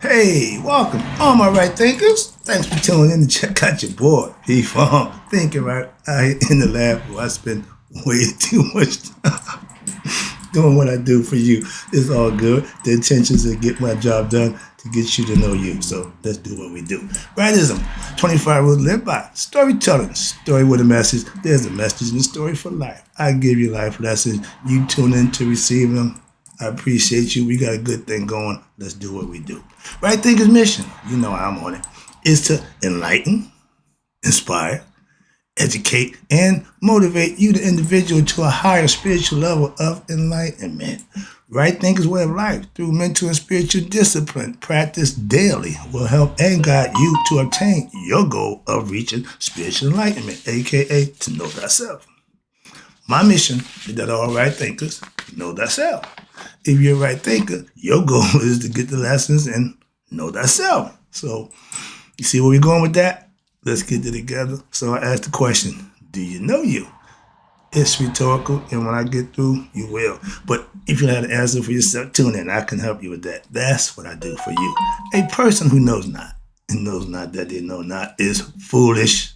Hey, welcome, all my right thinkers. Thanks for tuning in to check out your boy, P-Farm. Thinking right out here in the lab where I spend way too much time doing what I do for you. It's all good. The intention is to get my job done, to get you to know you. So let's do what we do. Rightism, 25 rules to live by. Storytelling, story with a message. There's a message in the story for life. I give you life lessons. You tune in to receive them. I appreciate you. We got a good thing going. Let's do what we do. Right Thinker's mission, you know I'm on it, is to enlighten, inspire, educate, and motivate you, the individual, to a higher spiritual level of enlightenment. Right Thinker's way of life, through mental and spiritual discipline, practiced daily, will help and guide you to obtain your goal of reaching spiritual enlightenment, aka to know thyself. My mission is that all right thinkers know thyself. If you're a right thinker, your goal is to get the lessons and know thyself. So, you see where we're going with that? Let's get it together. So I asked the question, do you know you? It's rhetorical, and when I get through, you will. But if you have an answer for yourself, tune in. I can help you with that. That's what I do for you. A person who knows not, and knows not that they know not, is foolish.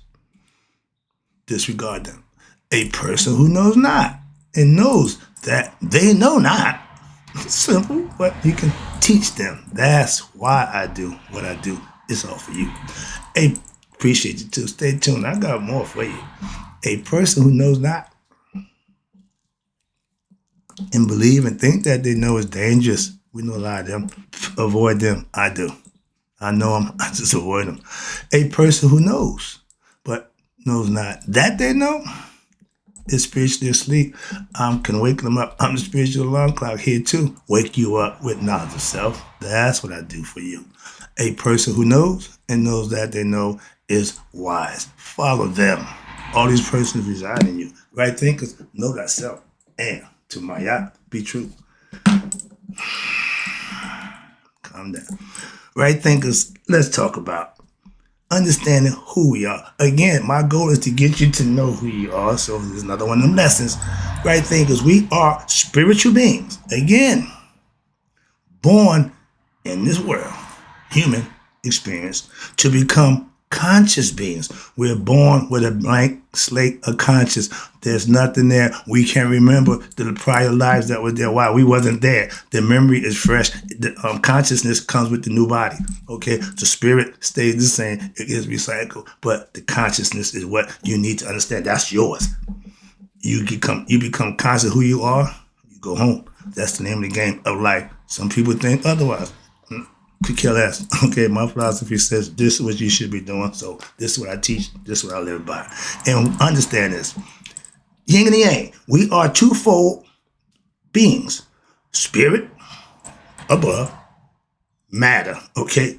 Disregard them. A person who knows not and knows that they know not. It's simple, but you can teach them. That's why I do what I do. It's all for you. Appreciate you too. Stay tuned. I got more for you. A person who knows not and believe and think that they know is dangerous. We know a lot of them. Avoid them. I do. I know them. I just avoid them. A person who knows, but knows not that they know, is spiritually asleep. I can wake them up. I'm the spiritual alarm clock here too. Wake you up with knowledge of self. That's what I do for you. A person who knows and knows that they know is wise. Follow them. All these persons reside in you. Right thinkers, know thyself. And to Maya, be true. Calm down. Right thinkers, let's talk about understanding who we are. Again, my goal is to get you to know who you are. So there's another one of them lessons. Right thinkers, we are spiritual beings. Again, born in this world, human experience, to become conscious beings. We're born with a blank slate of conscious. There's nothing there. We can't remember the prior lives that were there. Why? We wasn't there. The memory is fresh. The consciousness comes with the new body. Okay, the spirit stays the same. It is recycled, but the consciousness is what you need to understand. That's yours. You become conscious of who you are. You go home. That's the name of the game of life. Some people think otherwise. Could kill less. Okay, my philosophy says this is what you should be doing. So this is what I teach. This is what I live by. And understand this. Yin and yang. We are twofold beings. Spirit above, matter. Okay,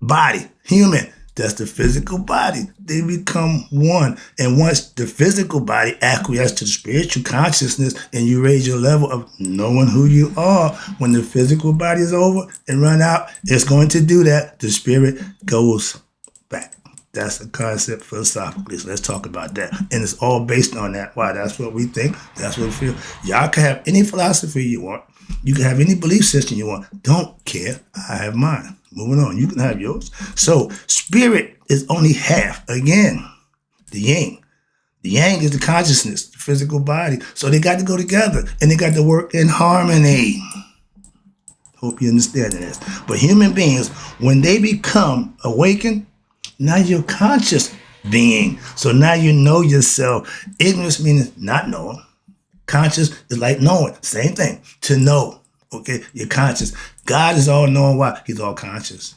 body, human. That's the physical body. They become one. And once the physical body acquiesces to the spiritual consciousness and you raise your level of knowing who you are, when the physical body is over and run out, it's going to do that. The spirit goes back. That's a concept philosophically. So let's talk about that. And it's all based on that. Why? That's what we think. That's what we feel. Y'all can have any philosophy you want. You can have any belief system you want. Don't care. I have mine. Moving on. You can have yours. So spirit is only half. Again, the yin. The yang is the consciousness, the physical body. So they got to go together and they got to work in harmony. Hope you understand this. But human beings, when they become awakened, now you're conscious being. So now you know yourself. Ignorance means not knowing. Conscious is like knowing. Same thing. To know. Okay? You're conscious. God is all knowing. Why? He's all conscious.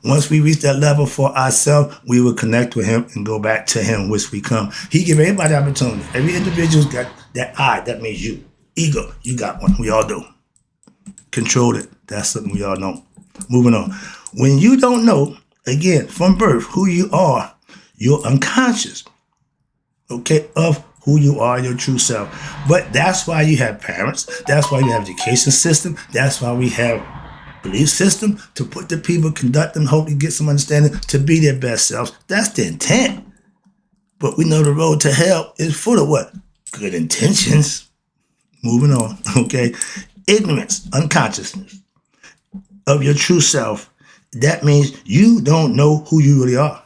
Once we reach that level for ourselves, we will connect with him and go back to him, which we come. He give everybody opportunity. Every individual's got that I. That means you. Ego. You got one. We all do. Control it. That's something we all know. Moving on. When you don't know, again, from birth, who you are, you're unconscious. Okay? Of who you are, your true self. But that's why you have parents. That's why you have education system. That's why we have belief system, to put the people, conduct them, hopefully get some understanding, to be their best selves. That's the intent. But we know the road to hell is full of what? Good intentions. Moving on, okay? Ignorance, unconsciousness. of your true self, that means you don't know who you really are.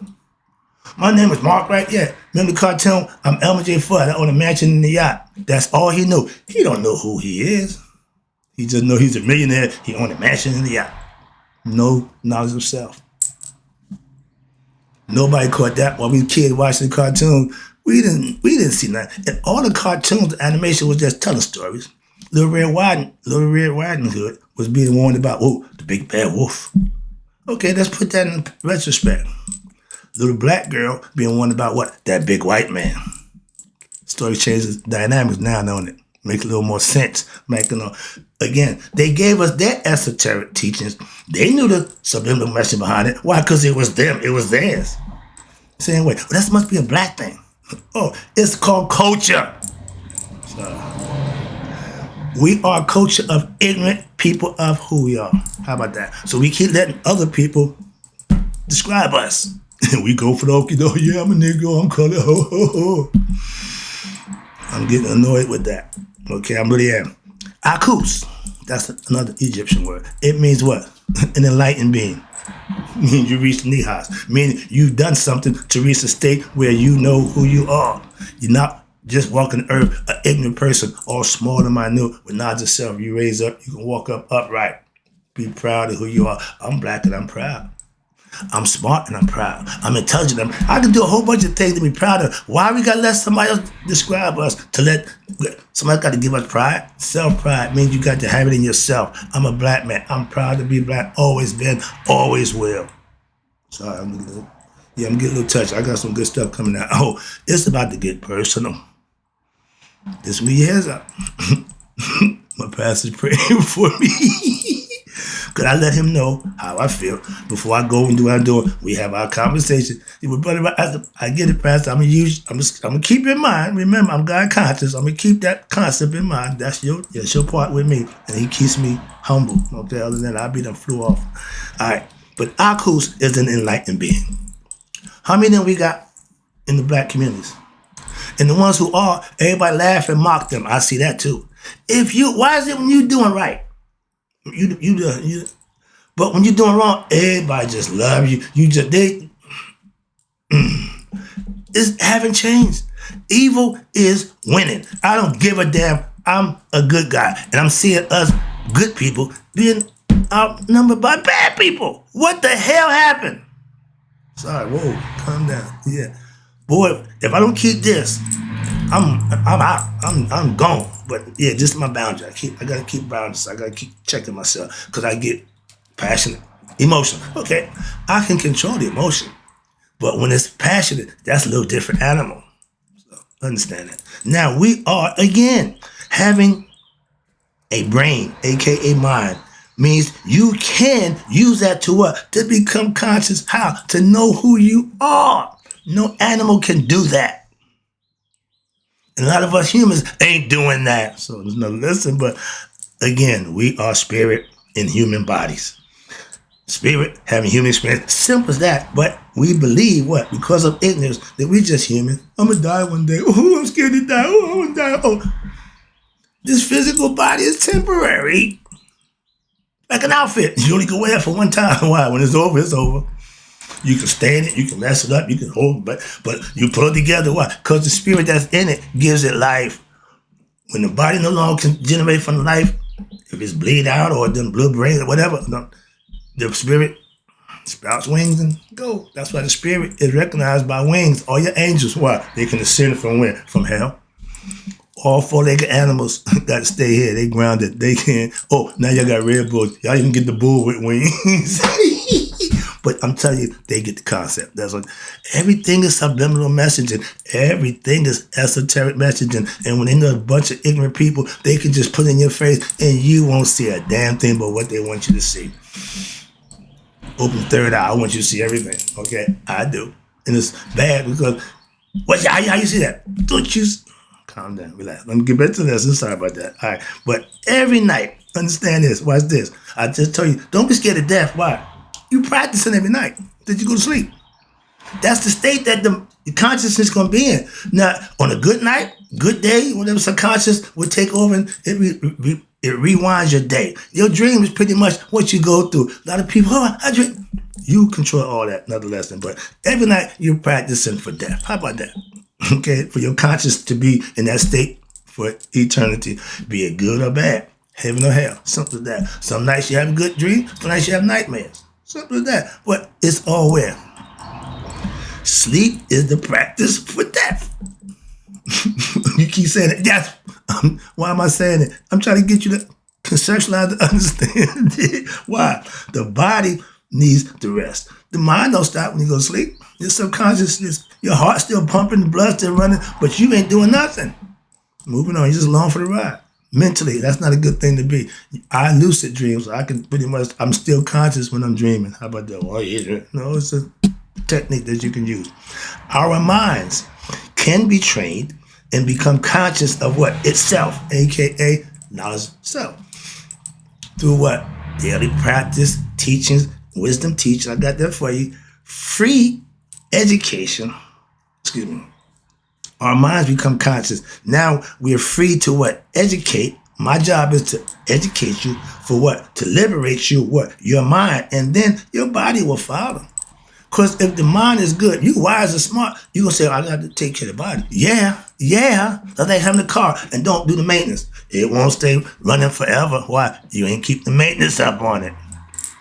My name is Mark Wright. Yeah, remember the cartoon? I'm Elmer J. Fudd. I own a mansion in the yacht. That's all he knew. He don't know who he is. He just know he's a millionaire. He owned a mansion in the yacht. No knowledge of self. Nobody caught that while we kids watching the cartoon. We didn't see nothing. And all the cartoons, the animation was just telling stories. Little Red Riding Hood was being warned about, oh, the big bad wolf. Okay, let's put that in retrospect. Little black girl being warned about what? That big white man. Story changes dynamics now, don't it? Make a little more sense. Again, they gave us their esoteric teachings. They knew the subliminal message behind it. Why? Because it was them. It was theirs. Saying, wait, well, that must be a black thing. Oh, it's called culture. So, we are a culture of ignorant people of who we are. How about that? So we keep letting other people describe us. And we go for the okie doke. Yeah, I'm a nigga. I'm colored. Ho, ho, ho. I'm getting annoyed with that. Okay, I really am. Akus. That's another Egyptian word. It means what? An enlightened being. Means you reach nihas. Meaning you've done something to reach a state where you know who you are. You're not just walking the earth, an ignorant person, all small and minute, with knowledge of self. You raise up, you can walk up upright. Be proud of who you are. I'm black and I'm proud. I'm smart and I'm proud. I'm intelligent. I can do a whole bunch of things to be proud of. Why we gotta let somebody else describe us? Somebody got to give us pride? Self-pride means you got to have it in yourself. I'm a black man. I'm proud to be black. Always been, always will. Sorry, I'm getting a little touched. I got some good stuff coming out. Oh, it's about to get personal. This week heads up. My pastor's praying for me. Could I let him know how I feel before I go and do what I'm doing? We have our conversation. I get it, Pastor. I'm gonna keep it in mind. Remember, I'm God conscious. I'm gonna keep that concept in mind. That's your part with me, and He keeps me humble. Okay, other than that, I'll be done flew off. All right, but Akus is an enlightened being. How many of them we got in the black communities? And the ones who are, everybody laugh and mock them. I see that too. Why is it when you doing right? But when you're doing wrong, everybody just love you. It's haven't changed. Evil is winning. I don't give a damn. I'm a good guy. And I'm seeing us good people being outnumbered by bad people. What the hell happened? Sorry, whoa, calm down. Yeah. Boy, if I don't keep this, I'm out. I'm gone. But yeah, just my boundary. I gotta keep boundaries. I gotta keep checking myself because I get passionate, emotional. Okay, I can control the emotion, but when it's passionate, that's a little different animal. So understand that. Now we are again having a brain, aka mind, means you can use that to what? To become conscious. How? To know who you are. No animal can do that. And a lot of us humans ain't doing that. So there's no lesson, but again, we are spirit in human bodies. Spirit having human experience. Simple as that. But we believe what? Because of ignorance, that we just human. I'm going to die one day. Oh, I'm scared to die. Oh, I'm going to die. Oh. This physical body is temporary. Like an outfit. You only can wear it for one time. Why? When it's over, it's over. You can stand it, you can mess it up, you can hold it, but you put it together. Why? Because the spirit that's in it gives it life. When the body no longer can generate from life, if it's bleed out or it doesn't blue brain or whatever, the spirit sprouts wings and go. That's why the spirit is recognized by wings. All your angels, why? They can ascend from where? From hell. All four-legged animals got to stay here. They grounded. They can't. Oh, now y'all got red bulls. Y'all even get the bull with wings. But I'm telling you, they get the concept. That's what. Everything is subliminal messaging. Everything is esoteric messaging. And when they know a bunch of ignorant people, they can just put in your face and you won't see a damn thing but what they want you to see. Open third eye. I want you to see everything. Okay? I do. And it's bad because, how you see that? Don't you... Calm down, relax. Let me get back to this. I'm sorry about that. All right. But every night, understand this. Watch this. I just tell you, don't be scared of death. Why? You practicing every night that you go to sleep. That's the state that the consciousness is going to be in. Now, on a good night, good day, whatever subconscious will take over and it It rewinds your day. Your dream is pretty much what you go through. A lot of people, oh, I dream. You control all that, another lesson. But every night you're practicing for death. How about that? Okay, for your conscience to be in that state for eternity, be it good or bad, heaven or hell, something like that. Some nights you have good dreams, some nights you have nightmares, something like that. But it's all where? Sleep is the practice for death. You keep saying it. Yes. Why am I saying it? I'm trying to get you to conceptualize and understand it. Why? The body needs to rest. The mind don't stop when you go to sleep. Your subconscious, your heart's still pumping, the blood's still running, but you ain't doing nothing. Moving on, you're just along for the ride. Mentally, that's not a good thing to be. I lucid dream, so I can pretty much, I'm still conscious when I'm dreaming. How about that? Well, yeah, no, it's a technique that you can use. Our minds can be trained and become conscious of what? Itself, aka knowledge self. Through what? Daily practice, teachings, wisdom teaching. I got that for you. Free education. Excuse me. Our minds become conscious. Now we're free to what? Educate. My job is to educate you for what? To liberate you, what? Your mind. And then your body will follow. Because if the mind is good, you wise and smart, you're going to say, I got to take care of the body. Yeah. That's like having a car and don't do the maintenance. It won't stay running forever. Why? You ain't keep the maintenance up on it.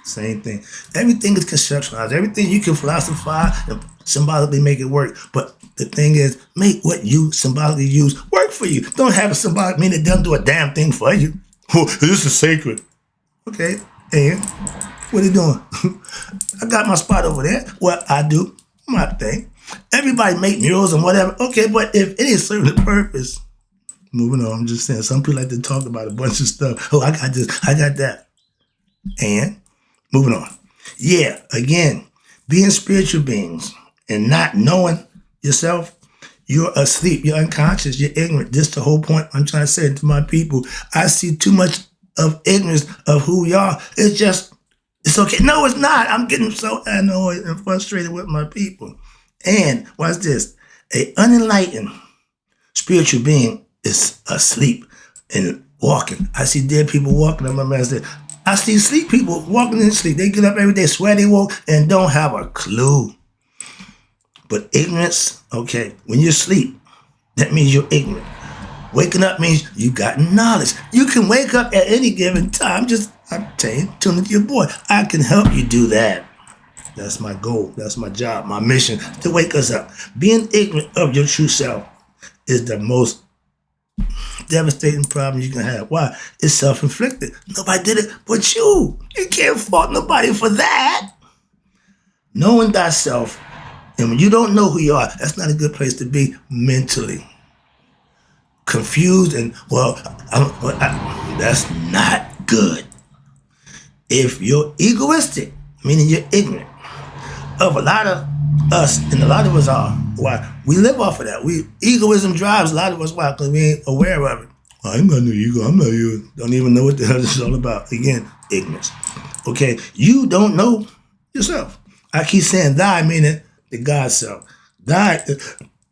Same thing. Everything is conceptualized. Everything you can philosophize and symbolically make it work. But the thing is, make what you symbolically use work for you. Don't have a symbolic mean it doesn't do a damn thing for you. Oh, this is sacred. Okay, and what are you doing? I got my spot over there. Well, I do my thing. Everybody make murals and whatever. Okay, but if it ain't serving the purpose, moving on, I'm just saying, some people like to talk about a bunch of stuff. Oh, I got this, I got that. And moving on. Yeah, again, being spiritual beings and not knowing yourself, you're asleep, you're unconscious, you're ignorant. This is the whole point I'm trying to say to my people. I see too much of ignorance of who we are. It's okay. No, it's not. I'm getting so annoyed and frustrated with my people. And watch this. An unenlightened spiritual being is asleep and walking. I see dead people walking. I'm a man said, I see sleep people walking in sleep. They get up every day, swear they woke, and don't have a clue. But ignorance, okay, when you sleep, that means you're ignorant. Waking up means you got knowledge. You can wake up at any given time. I'm telling you, tune into your boy. I can help you do that. That's my goal. That's my job, my mission, to wake us up. Being ignorant of your true self is the most devastating problem you can have. Why? It's self-inflicted. Nobody did it but you. You can't fault nobody for that. Knowing thyself, and when you don't know who you are, that's not a good place to be mentally. Confused and, that's not good. If you're egoistic, meaning you're ignorant of a lot of us, and a lot of us are, why? We live off of that. Egoism drives a lot of us, why? Because we ain't aware of it. I ain't got no ego, I'm not you. Don't even know what the hell this is all about. Again, ignorance. Okay, you don't know yourself. I keep saying thy, meaning the God self. Thy,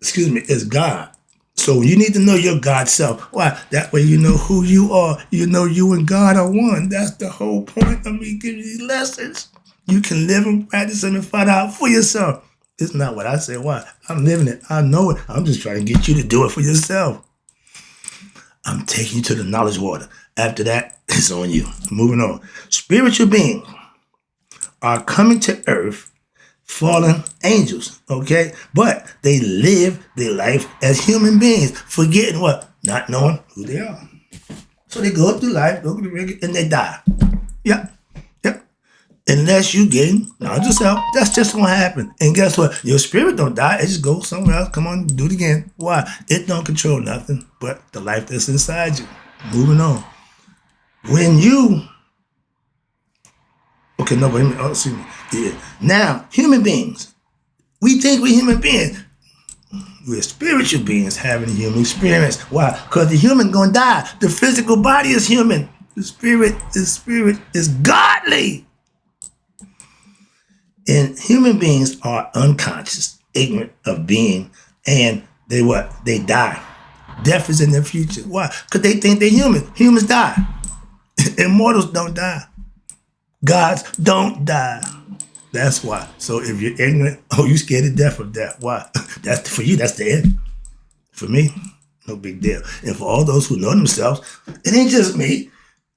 is God. So you need to know your God self. Why? That way you know who you are. You know you and God are one. That's the whole point of me giving you these lessons. You can live and practice them and find out for yourself. It's not what I say. Why? I'm living it. I know it. I'm just trying to get you to do it for yourself. I'm taking you to the knowledge water. After that, it's on you. Moving on. Spiritual beings are coming to earth, fallen angels, okay? But they live their life as human beings, forgetting what? Not knowing who they are. So they go through life, go to the rig, and they die. Yep. Unless you gain knowledge yourself, that's just gonna happen. And guess what? Your spirit don't die, it just goes somewhere else. Come on, do it again. Why? It don't control nothing but the life that's inside you. Moving on. Now, human beings. We think we're human beings. We're spiritual beings having a human experience. Why? Because the human gonna die. The physical body is human. The spirit is godly. And human beings are unconscious, ignorant of being, and they what? They die. Death is in their future. Why? Because they think they're human. Humans die. Immortals don't die. Gods don't die. That's why. So if you're ignorant, you scared to death of that. Why? That's for you, that's the end. For me, no big deal. And for all those who know themselves, it ain't just me.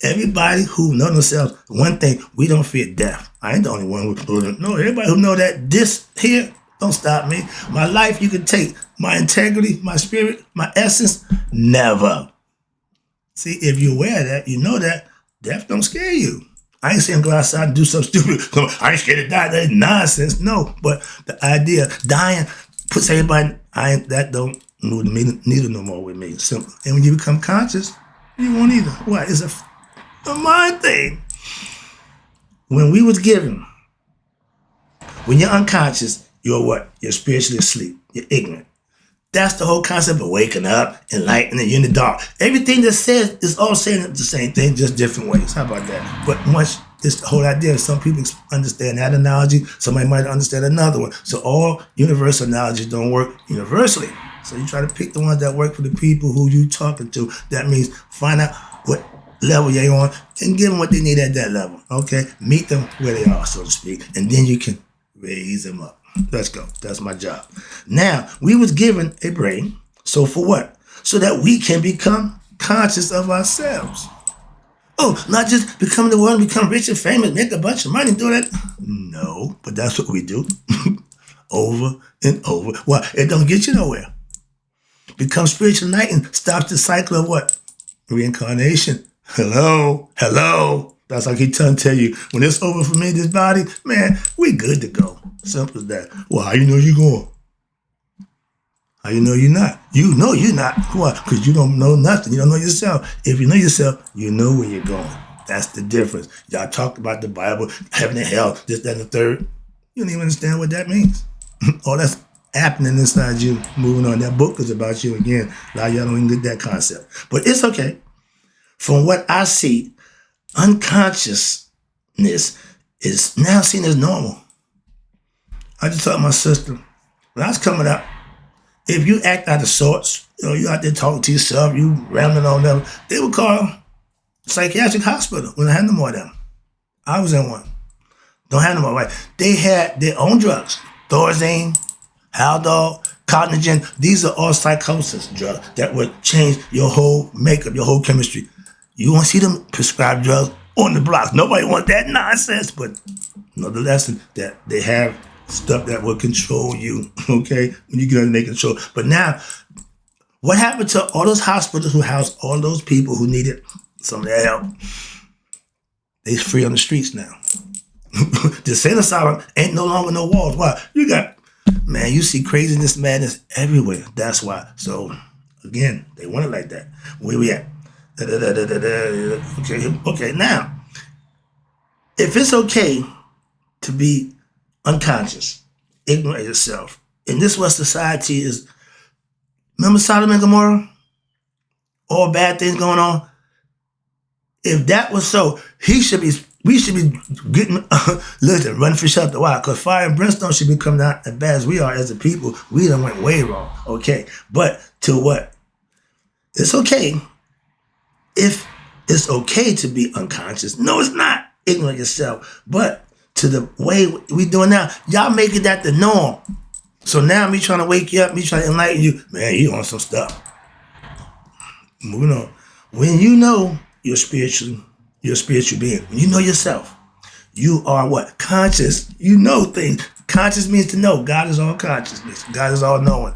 Everybody who know themselves, one thing, we don't fear death. I ain't the only one who no, everybody who know that this here don't stop me. My life you can take. My integrity, my spirit, my essence, never. See, if you're aware of that, you know that death don't scare you. I ain't saying go outside and do something stupid. I ain't scared to die. That's nonsense. No, but the idea of dying puts everybody. That don't move neither no more with me. Simple. And when you become conscious, you won't either. Why? It's a mind thing. When we was given, when you're unconscious, you're what? You're spiritually asleep. You're ignorant. That's the whole concept of waking up, enlightening, you're in the dark. Everything that says is all saying the same thing, just different ways. How about that? But once it's the whole idea, some people understand that analogy, somebody might understand another one. So all universal analogies don't work universally. So you try to pick the ones that work for the people who you talking to. That means find out what level you're on and give them what they need at that level. Okay? Meet them where they are, so to speak. And then you can raise them up. Let's go. That's my job. Now, we was given a brain. So for what? So that we can become conscious of ourselves. Oh, not just become the one, become rich and famous, make a bunch of money, do that. No, but that's what we do. Over and over. Why? It don't get you nowhere. Become spiritual enlightened. Stops the cycle of what? Reincarnation. Hello. That's like he tell you, when it's over for me, this body, man, we good to go. Simple as that. Well, how you know you're going? How you know you're not? You know you're not. Why? Because you don't know nothing. You don't know yourself. If you know yourself, you know where you're going. That's the difference. Y'all talk about the Bible, heaven and hell, this, that, and the third. You don't even understand what that means. All that's happening inside you. Moving on. That book is about you again. A lot of y'all don't even get that concept. But it's okay. From what I see, unconsciousness is now seen as normal. I just told my sister, when I was coming up, if you act out of sorts, you out there talking to yourself, you rambling on them, they would call psychiatric hospital when I had no more of them. I was in one. Don't have no more, right? They had their own drugs. Thorazine, Haldol, Conagen. These are all psychosis drugs that would change your whole makeup, your whole chemistry. You won't see them prescribe drugs on the blocks. Nobody wants that nonsense, but another lesson that they have stuff that will control you, okay? When you get under their control. But now, what happened to all those hospitals who housed all those people who needed some of their help? They're free on the streets now. The sane asylum ain't no longer no walls. Why? You see craziness, madness everywhere. That's why. So, again, they want it like that. Where we at? Okay, now, if it's okay to be unconscious, ignorant of yourself, and this is what society is, remember Sodom and Gomorrah? All bad things going on? If that was so, we should be getting, listen, running for shelter. Why? Because fire and brimstone should be coming out as bad as we are as a people. We done went way wrong, okay? But to what? It's okay. If it's okay to be unconscious, no, it's not. Ignorant yourself. But to the way we doing now, y'all making that the norm. So now me trying to wake you up, me trying to enlighten you, man, you on some stuff. Moving on. When you know you're a spiritual being, when you know yourself, you are what? Conscious. You know things. Conscious means to know. God is all consciousness. God is all knowing.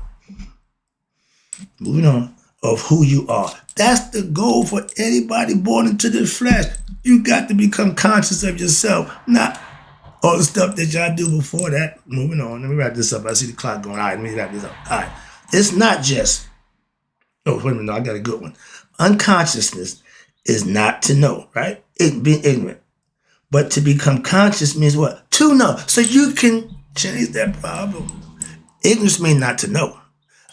Moving on. Of who you are. That's the goal for anybody born into the flesh. You got to become conscious of yourself, not all the stuff that y'all do before that. Moving on. Let me wrap this up. I see the clock going. All right, let me wrap this up. All right. It's not just, wait a minute. No, I got a good one. Unconsciousness is not to know, right? Being ignorant. But to become conscious means what? To know. So you can change that problem. Ignorance means not to know.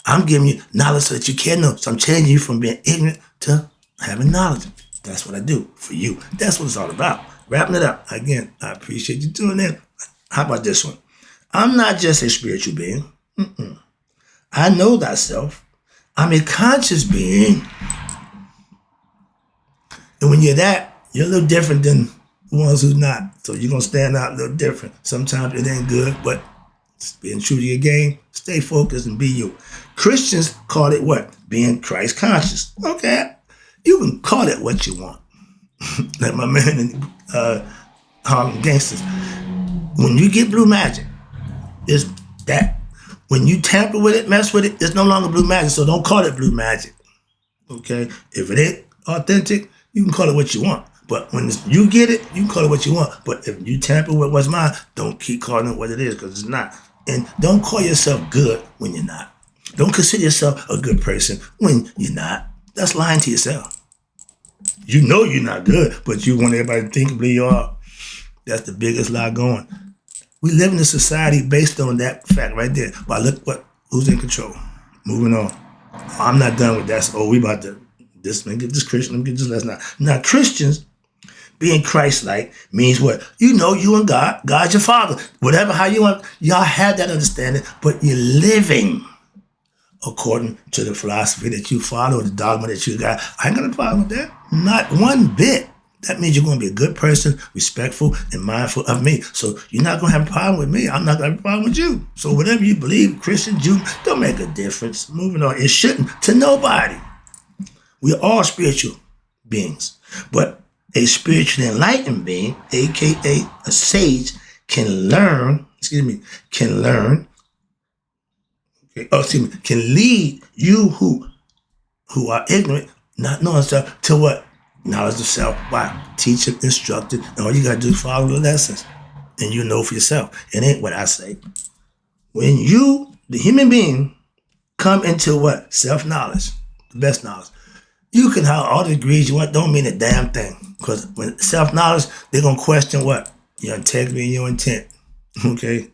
I'm giving you knowledge so that you can know. So I'm changing you from being ignorant to having knowledge. That's what I do for you. That's what it's all about. Wrapping it up. Again, I appreciate you doing that. How about this one? I'm not just a spiritual being. I know thyself. I'm a conscious being. And when you're that, You're a little different than the ones who's not. So you're gonna stand out a little different. Sometimes it ain't good, but being true to your game, stay focused and be you. Christians call it what? Being Christ conscious. Okay, you can call it what you want. Like my man in Harlem Gangsters. When you get blue magic, it's that. When you tamper with it, mess with it, it's no longer blue magic. So don't call it blue magic. Okay? If it ain't authentic, you can call it what you want. But when you get it, you can call it what you want. But if you tamper with what's mine, don't keep calling it what it is, because it's not. And don't call yourself good when you're not. Don't consider yourself a good person when you're not. That's lying to yourself. You know you're not good, but you want everybody to think believe you are. That's the biggest lie going. We live in a society based on that fact right there. But look who's in control. Moving on. I'm not done with that. So, we about to this man get this Christian, let me get this last night. Now Christians being Christ-like means what? You know you and God. God's your father. Whatever how you want, y'all have that understanding, but you're living according to the philosophy that you follow, the dogma that you got. I ain't got a problem with that. Not one bit. That means you're going to be a good person, respectful, and mindful of me. So you're not going to have a problem with me. I'm not going to have a problem with you. So whatever you believe, Christian, Jew, don't make a difference. Moving on. It shouldn't to nobody. We're all spiritual beings. But a spiritually enlightened being, a.k.a. a sage, can learn, can lead you who are ignorant, not knowing stuff, to what? Knowledge of self. Why? Teach it, instruct it, and all you got to do is follow the lessons. And you know for yourself. It ain't what I say. When you, the human being, come into what? Self-knowledge, the best knowledge. You can have all the degrees you want, don't mean a damn thing. Because when self-knowledge, they're going to question what? Your integrity and your intent. Okay?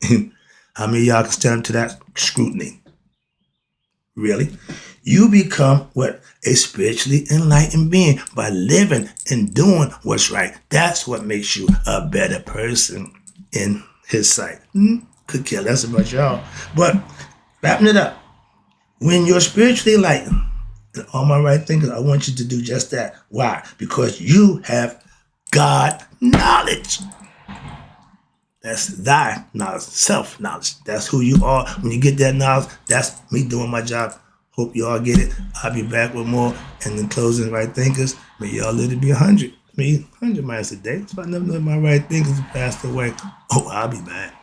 How many of y'all can stand up to that scrutiny? Really? You become what? A spiritually enlightened being by living and doing what's right. That's what makes you a better person in his sight. Could care less about y'all. But wrapping it up, when you're spiritually enlightened, and all my right thinkers, I want you to do just that. Why? Because you have God knowledge. That's thy knowledge, self-knowledge. That's who you are. When you get that knowledge, that's me doing my job. Hope you all get it. I'll be back with more. And in closing, right thinkers, may y'all live to be 100. Me, 100 miles a day. If I never let my right thinkers passed away, I'll be back.